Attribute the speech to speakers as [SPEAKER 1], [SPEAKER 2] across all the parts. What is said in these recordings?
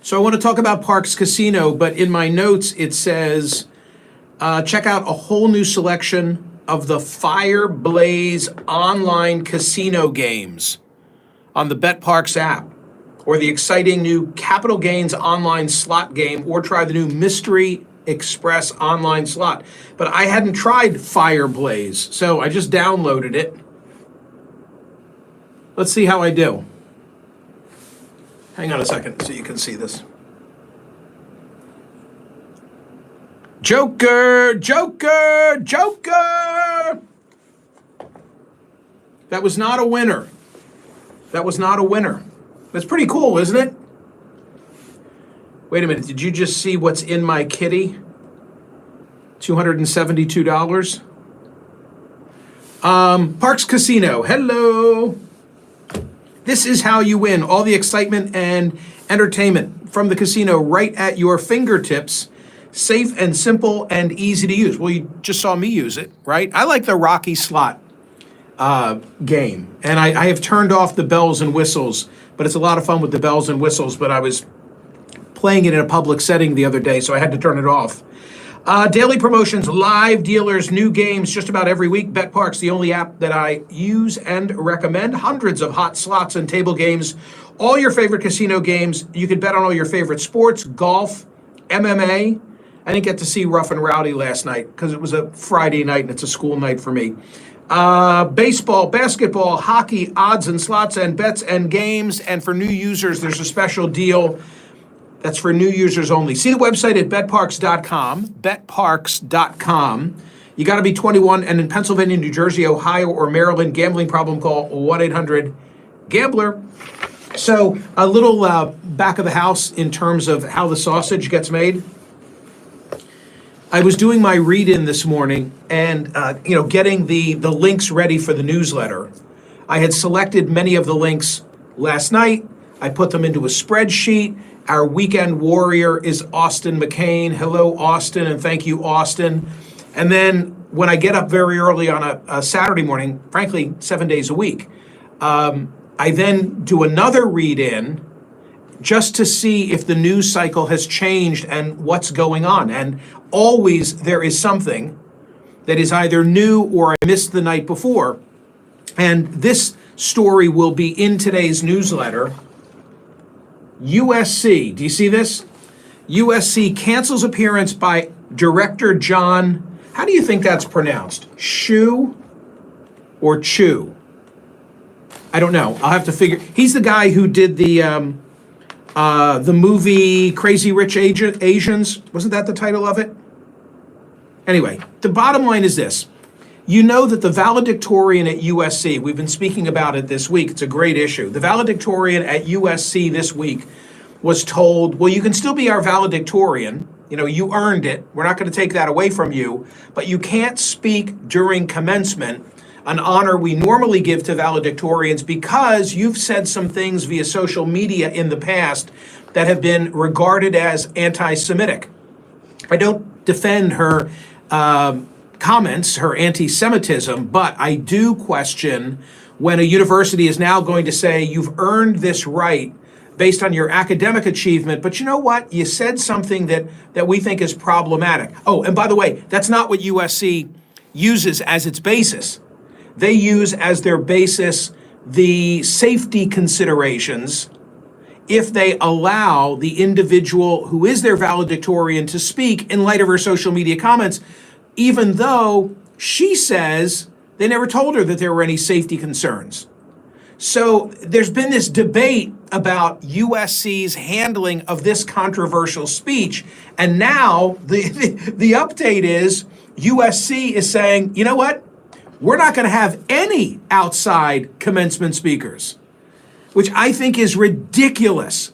[SPEAKER 1] So I want to talk about Parx Casino, but in my notes it says, check out a whole new selection of the Fire Blaze online casino games on the BetParx app, or the exciting new Capital Gains online slot game, or try the new Mystery Express online slot. But I hadn't tried Fire Blaze, so I just downloaded it. Let's see how I do. Hang on a second so you can see this. Joker, Joker, Joker! That was not a winner. That was not a winner. That's pretty cool, isn't it? Wait a minute, did you just see what's in my kitty? $272. Parx Casino, hello. This is how you win. All the excitement and entertainment from the casino right at your fingertips. Safe and simple and easy to use. Well, you just saw me use it, right? I like the Rocky slot game. And I have turned off the bells and whistles, but it's a lot of fun with the bells and whistles. But I was playing it in a public setting the other day, so I had to turn it off. Daily promotions, live dealers, new games just about every week. BetParx, the only app that I use and recommend. Hundreds of hot slots and table games. All your favorite casino games. You can bet on all your favorite sports, golf, MMA. I didn't get to see Rough and Rowdy last night because it was a Friday night and it's a school night for me. Baseball, basketball, hockey, odds and slots and bets and games. And for new users, there's a special deal that's for new users only. See the website at betparx.com, betparx.com. You got to be 21 and in Pennsylvania, New Jersey, Ohio, or Maryland. Gambling problem, call 1-800-GAMBLER. So a little back of the house in terms of how the sausage gets made. I was doing my read-in this morning and, getting the links ready for the newsletter. I had selected many of the links last night. I put them into a spreadsheet. Our weekend warrior is Austin McCain. Hello, Austin, and thank you, Austin. And then when I get up very early on a Saturday morning, frankly, 7 days a week, I then do another read-in just to see if the news cycle has changed and what's going on. And always there is something that is either new or I missed the night before. And this story will be in today's newsletter. USC, do you see this? USC cancels appearance by director John, how do you think that's pronounced? Shu or Chu? I don't know. I'll have to figure. He's the guy who did the movie Crazy Rich Asians. Wasn't that the title of it? Anyway, the bottom line is this. You know that the valedictorian at USC, we've been speaking about it this week, it's a great issue. The valedictorian at USC this week was told, well, you can still be our valedictorian. You earned it. We're not going to take that away from you, but you can't speak during commencement, an honor we normally give to valedictorians, because you've said some things via social media in the past that have been regarded as anti-Semitic. I don't defend her comments, her anti-Semitism, but I do question when a university is now going to say you've earned this right based on your academic achievement, but you know what? You said something that we think is problematic. Oh, and by the way, that's not what USC uses as its basis. They use as their basis the safety considerations if they allow the individual who is their valedictorian to speak in light of her social media comments, even though she says they never told her that there were any safety concerns. So there's been this debate about USC's handling of this controversial speech, and now the update is USC is saying, you know what? We're not going to have any outside commencement speakers, which I think is ridiculous.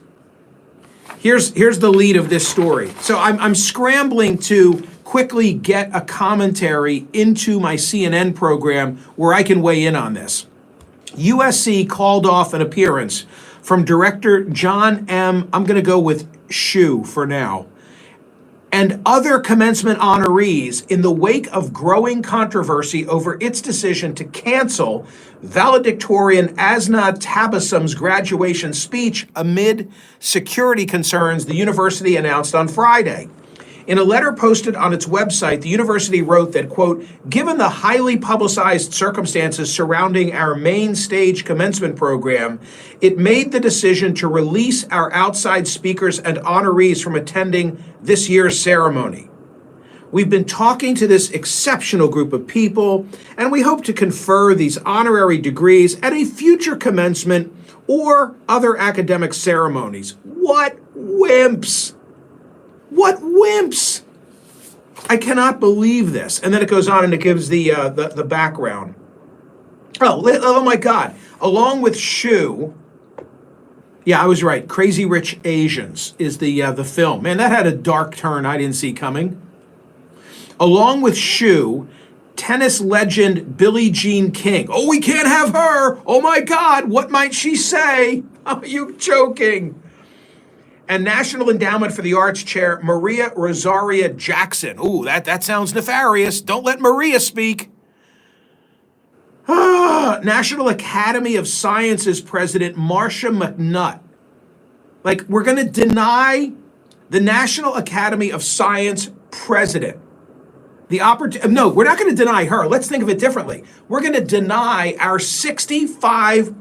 [SPEAKER 1] Here's the lead of this story. So I'm scrambling to quickly get a commentary into my CNN program where I can weigh in on this. USC called off an appearance from director John M. I'm going to go with Shu for now. and other commencement honorees in the wake of growing controversy over its decision to cancel valedictorian Asna Tabassum's graduation speech amid security concerns, the university announced on Friday. In a letter posted on its website, the university wrote that, quote, given the highly publicized circumstances surrounding our main stage commencement program, it made the decision to release our outside speakers and honorees from attending this year's ceremony. We've been talking to this exceptional group of people, and we hope to confer these honorary degrees at a future commencement or other academic ceremonies. What wimps! What wimps! I cannot believe this. And then it goes on and it gives the background. Oh my God! Along with Shoe, yeah, I was right. Crazy Rich Asians is the film. Man, that had a dark turn I didn't see coming. Along with Shoe, tennis legend Billie Jean King. Oh, we can't have her! Oh my God! What might she say? Are you joking? And National Endowment for the Arts Chair Maria Rosaria Jackson. Ooh, that sounds nefarious. Don't let Maria speak. National Academy of Sciences President Marcia McNutt. Like, we're going to deny the National Academy of Science president the opportunity. No, we're not going to deny her. Let's think of it differently. We're going to deny our 65,000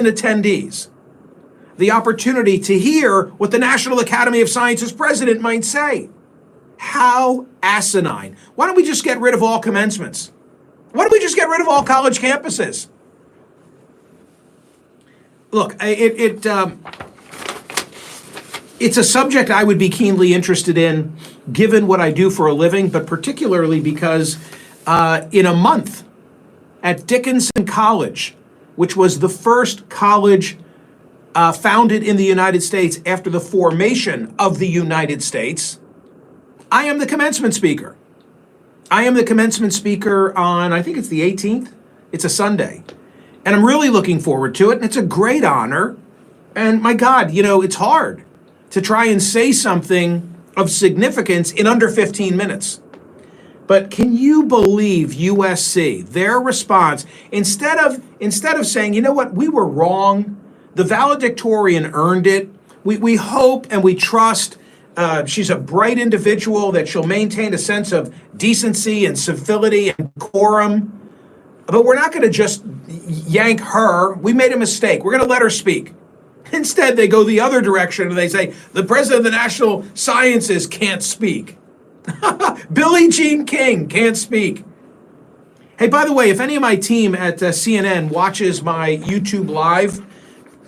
[SPEAKER 1] attendees the opportunity to hear what the National Academy of Sciences president might say. How asinine. Why don't we just get rid of all commencements? Why don't we just get rid of all college campuses? Look, it's a subject I would be keenly interested in, given what I do for a living, but particularly because in a month at Dickinson College, which was the first college founded in the United States after the formation of the United States, I am the commencement speaker. I am the commencement speaker on, I think it's the 18th. It's a Sunday. And I'm really looking forward to it. And it's a great honor. And my God, it's hard to try and say something of significance in under 15 minutes. But can you believe USC, their response, instead of saying, you know what, we were wrong, the valedictorian earned it. We hope and we trust she's a bright individual, that she'll maintain a sense of decency and civility and decorum. But we're not going to just yank her. We made a mistake. We're going to let her speak. Instead, they go the other direction and they say, the president of the National Sciences can't speak. Billie Jean King can't speak. Hey, by the way, if any of my team at CNN watches my YouTube Live,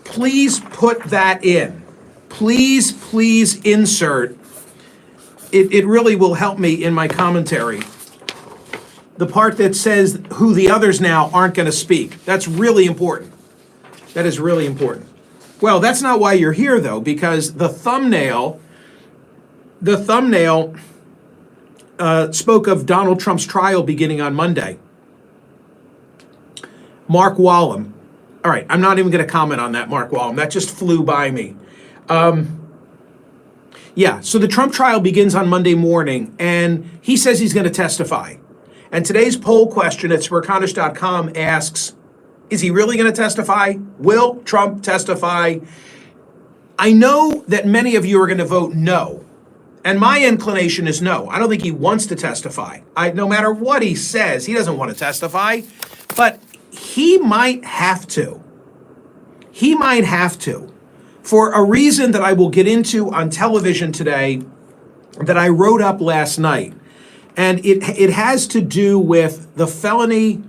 [SPEAKER 1] please put that in. Please insert. It really will help me in my commentary. The part that says who the others now aren't going to speak. That's really important. That is really important. Well, that's not why you're here, though, because the thumbnail spoke of Donald Trump's trial beginning on Monday. Mark Wallam. All right, I'm not even going to comment on that, Mark Wallam. That just flew by me. So the Trump trial begins on Monday morning, and he says he's going to testify. And today's poll question at Smerconish.com asks, is he really going to testify? Will Trump testify? I know that many of you are going to vote no. And my inclination is no. I don't think he wants to testify. No matter what he says, he doesn't want to testify. But he might have to. He might have to. For a reason that I will get into on television today that I wrote up last night. And it has to do with the felony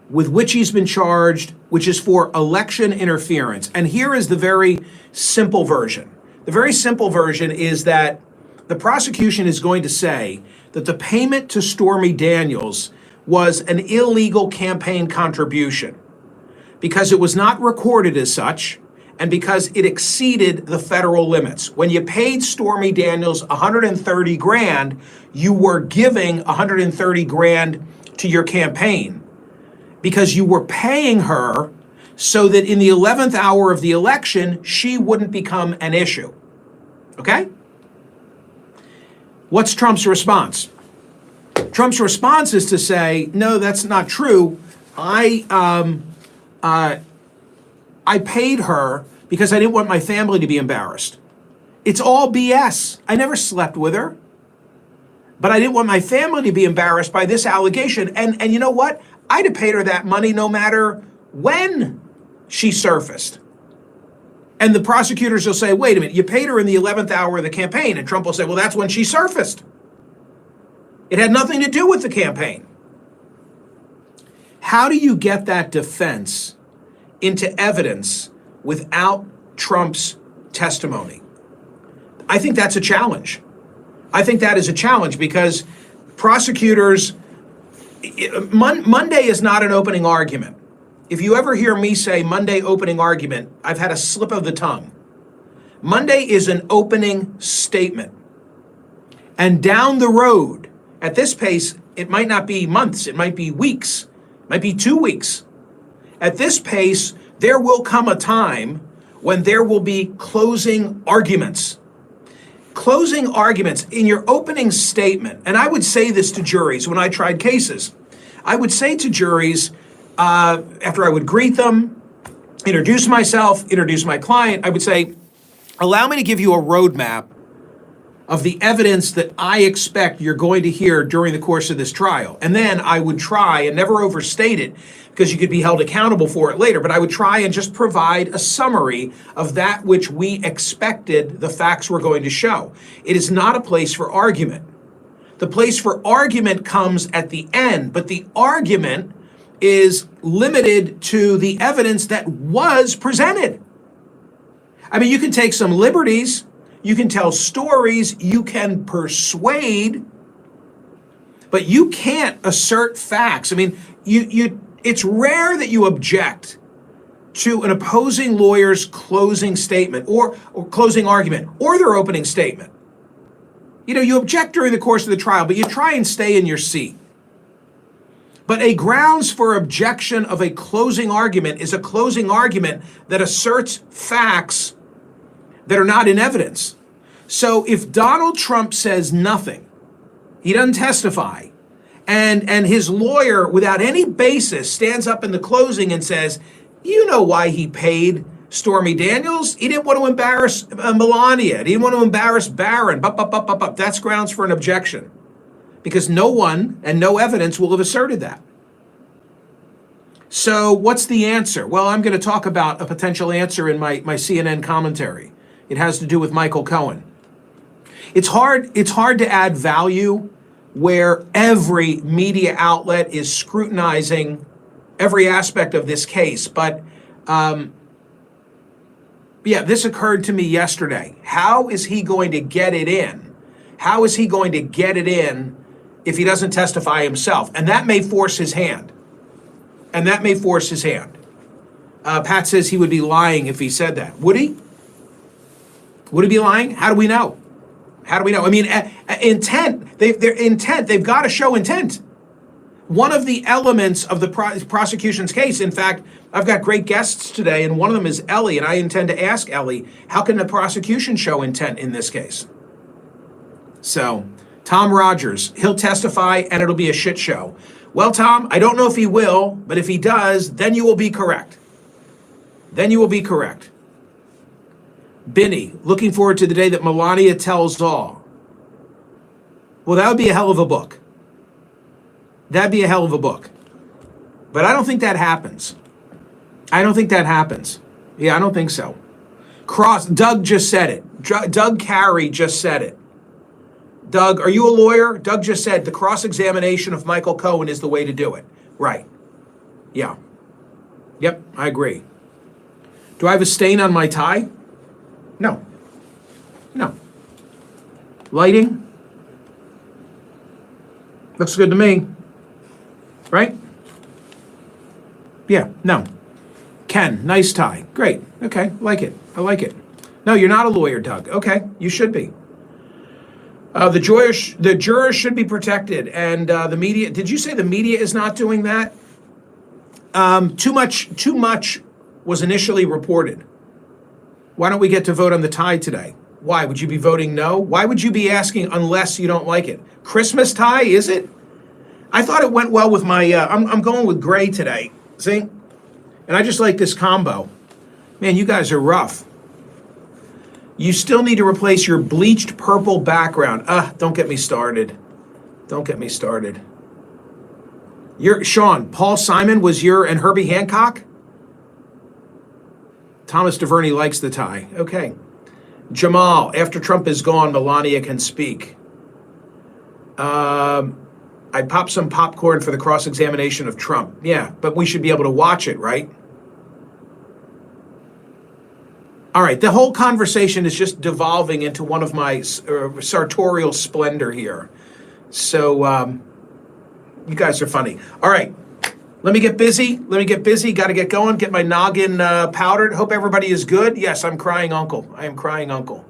[SPEAKER 1] with which he's been charged, which is for election interference. And here is the very simple version. The very simple version is that the prosecution is going to say that the payment to Stormy Daniels was an illegal campaign contribution because it was not recorded as such and because it exceeded the federal limits. When you paid Stormy Daniels $130,000, you were giving $130,000 to your campaign because you were paying her so that in the 11th hour of the election, she wouldn't become an issue. Okay? What's Trump's response? Trump's response is to say, no, that's not true. I paid her because I didn't want my family to be embarrassed. It's all BS. I never slept with her, but I didn't want my family to be embarrassed by this allegation. And you know what? I'd have paid her that money no matter when she surfaced. And the prosecutors will say, wait a minute, you paid her in the 11th hour of the campaign. And Trump will say, well, that's when she surfaced. It had nothing to do with the campaign. How do you get that defense into evidence without Trump's testimony? I think that's a challenge. I think that is a challenge because prosecutors, Monday is not an opening argument. If you ever hear me say Monday opening argument, I've had a slip of the tongue. Monday is an opening statement. And down the road, at this pace, it might not be months, it might be weeks, it might be 2 weeks. At this pace, there will come a time when there will be closing arguments. Closing arguments in your opening statement, and I would say this to juries when I tried cases. I would say to juries, after I would greet them, introduce myself, introduce my client, I would say, allow me to give you a roadmap of the evidence that I expect you're going to hear during the course of this trial. And then I would try and never overstate it because you could be held accountable for it later, but I would try and just provide a summary of that which we expected the facts were going to show. It is not a place for argument. The place for argument comes at the end, but the argument is limited to the evidence that was presented. I mean, you can take some liberties, you can tell stories, you can persuade, but you can't assert facts. I mean, it's rare that you object to an opposing lawyer's closing statement or closing argument or their opening statement. You know, you object during the course of the trial, but you try and stay in your seat. But a grounds for objection of a closing argument is a closing argument that asserts facts that are not in evidence. So if Donald Trump says nothing, he doesn't testify, and his lawyer, without any basis, stands up in the closing and says, you know why he paid Stormy Daniels? He didn't want to embarrass Melania. He didn't want to embarrass Barron. That's grounds for an objection. Because no one and no evidence will have asserted that. So what's the answer? Well, I'm going to talk about a potential answer in my CNN commentary. It has to do with Michael Cohen. It's hard to add value where every media outlet is scrutinizing every aspect of this case. But this occurred to me yesterday. How is he going to get it in? How is he going to get it in if he doesn't testify himself? And that may force his hand. Pat says he would be lying if he said that. Would he? Would he be lying? How do we know? I mean, intent. Their intent. They've got to show intent. One of the elements of the prosecution's case, in fact, I've got great guests today, and one of them is Ellie, and I intend to ask Ellie, how can the prosecution show intent in this case? So, Tom Rogers, he'll testify, and it'll be a shit show. Well, Tom, I don't know if he will, but if he does, then you will be correct. Binny, looking forward to the day that Melania tells all. Well, that would be a hell of a book. But I don't think that happens. Yeah, I don't think so. Doug just said it. Doug Carey just said it. Doug, are you a lawyer? Doug just said the cross-examination of Michael Cohen is the way to do it. Right. Yeah. Yep, I agree. Do I have a stain on my tie? No. Lighting? Looks good to me. Right? Yeah, no. Ken, nice tie. Great. Okay, I like it. No, you're not a lawyer, Doug. Okay, you should be. The jurors should be protected, and the media. Did you say the media is not doing that? Too much was initially reported. Why don't we get to vote on the tie today? Why? Would you be voting no? Why would you be asking unless you don't like it? Christmas tie, is it? I thought it went well with my, I'm going with gray today, see? And I just like this combo. Man, you guys are rough. You still need to replace your bleached purple background. Don't get me started. Don't get me started. Sean, Paul Simon was and Herbie Hancock? Thomas DeVerney likes the tie. Okay. Jamal, after Trump is gone, Melania can speak. I popped some popcorn for the cross-examination of Trump. Yeah, but we should be able to watch it, right? All right, the whole conversation is just devolving into one of my sartorial splendor here. So you guys are funny. All right, let me get busy. Got to get going, get my noggin powdered. Hope everybody is good. Yes, I'm crying uncle. I am crying uncle.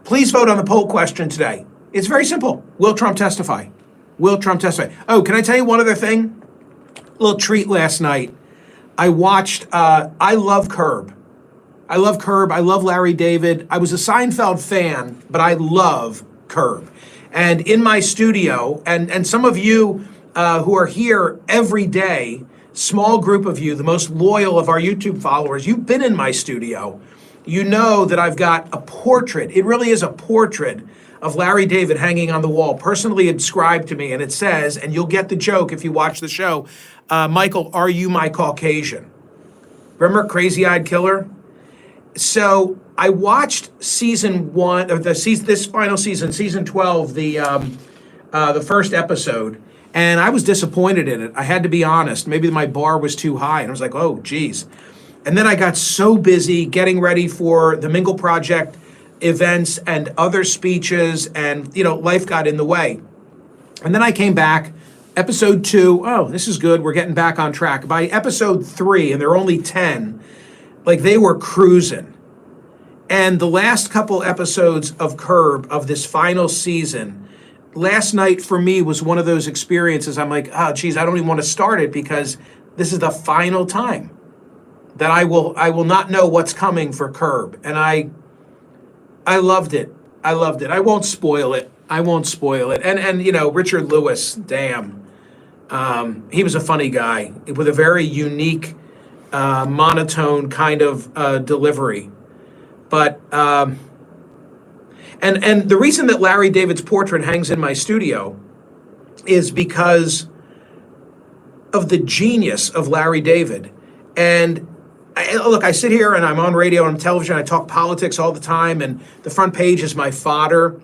[SPEAKER 1] Please vote on the poll question today. It's very simple. Will Trump testify? Will Trump testify? Oh, can I tell you one other thing? A little treat last night. I watched, I love Curb. I love Curb. I love Larry David. I was a Seinfeld fan, but I love Curb. And in my studio, and some of you who are here every day, small group of you, the most loyal of our YouTube followers, you've been in my studio. You know that I've got a portrait. It really is a portrait of Larry David hanging on the wall, personally inscribed to me, and it says, and you'll get the joke if you watch the show, Michael, are you my Caucasian? Remember Crazy Eyed Killer? So I watched season 1 of this final season, season 12, the first episode, and I was disappointed in it. I had to be honest. Maybe my bar was too high, and I was like, oh, geez. And then I got so busy getting ready for the Mingle Project events and other speeches, and life got in the way. And then I came back, episode 2, oh, this is good, we're getting back on track. By episode 3, and there are only 10, like they were cruising. And the last couple episodes of Curb of this final season, last night for me was one of those experiences. I'm like, oh, geez, I don't even want to start it because this is the final time that I will not know what's coming for Curb. And I loved it. I won't spoil it. And Richard Lewis, damn. He was a funny guy with a very unique, monotone kind of delivery. But, and the reason that Larry David's portrait hangs in my studio is because of the genius of Larry David. And look, I sit here and I'm on radio and television. I talk politics all the time, and the front page is my fodder.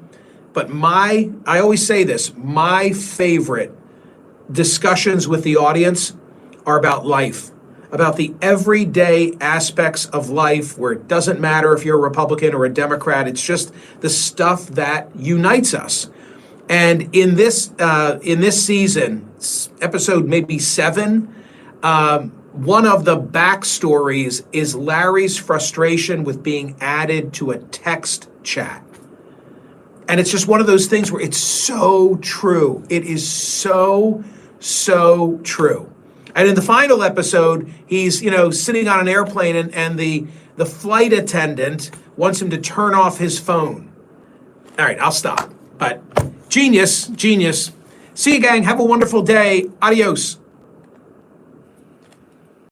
[SPEAKER 1] But I always say this, my favorite discussions with the audience are about life, about the everyday aspects of life where it doesn't matter if you're a Republican or a Democrat. It's just the stuff that unites us. And in this season, episode maybe 7, one of the backstories is Larry's frustration with being added to a text chat. And it's just one of those things where it's so true. It is so, so true. And in the final episode, he's, sitting on an airplane and the flight attendant wants him to turn off his phone. All right, I'll stop. But genius. See you, gang. Have a wonderful day. Adios.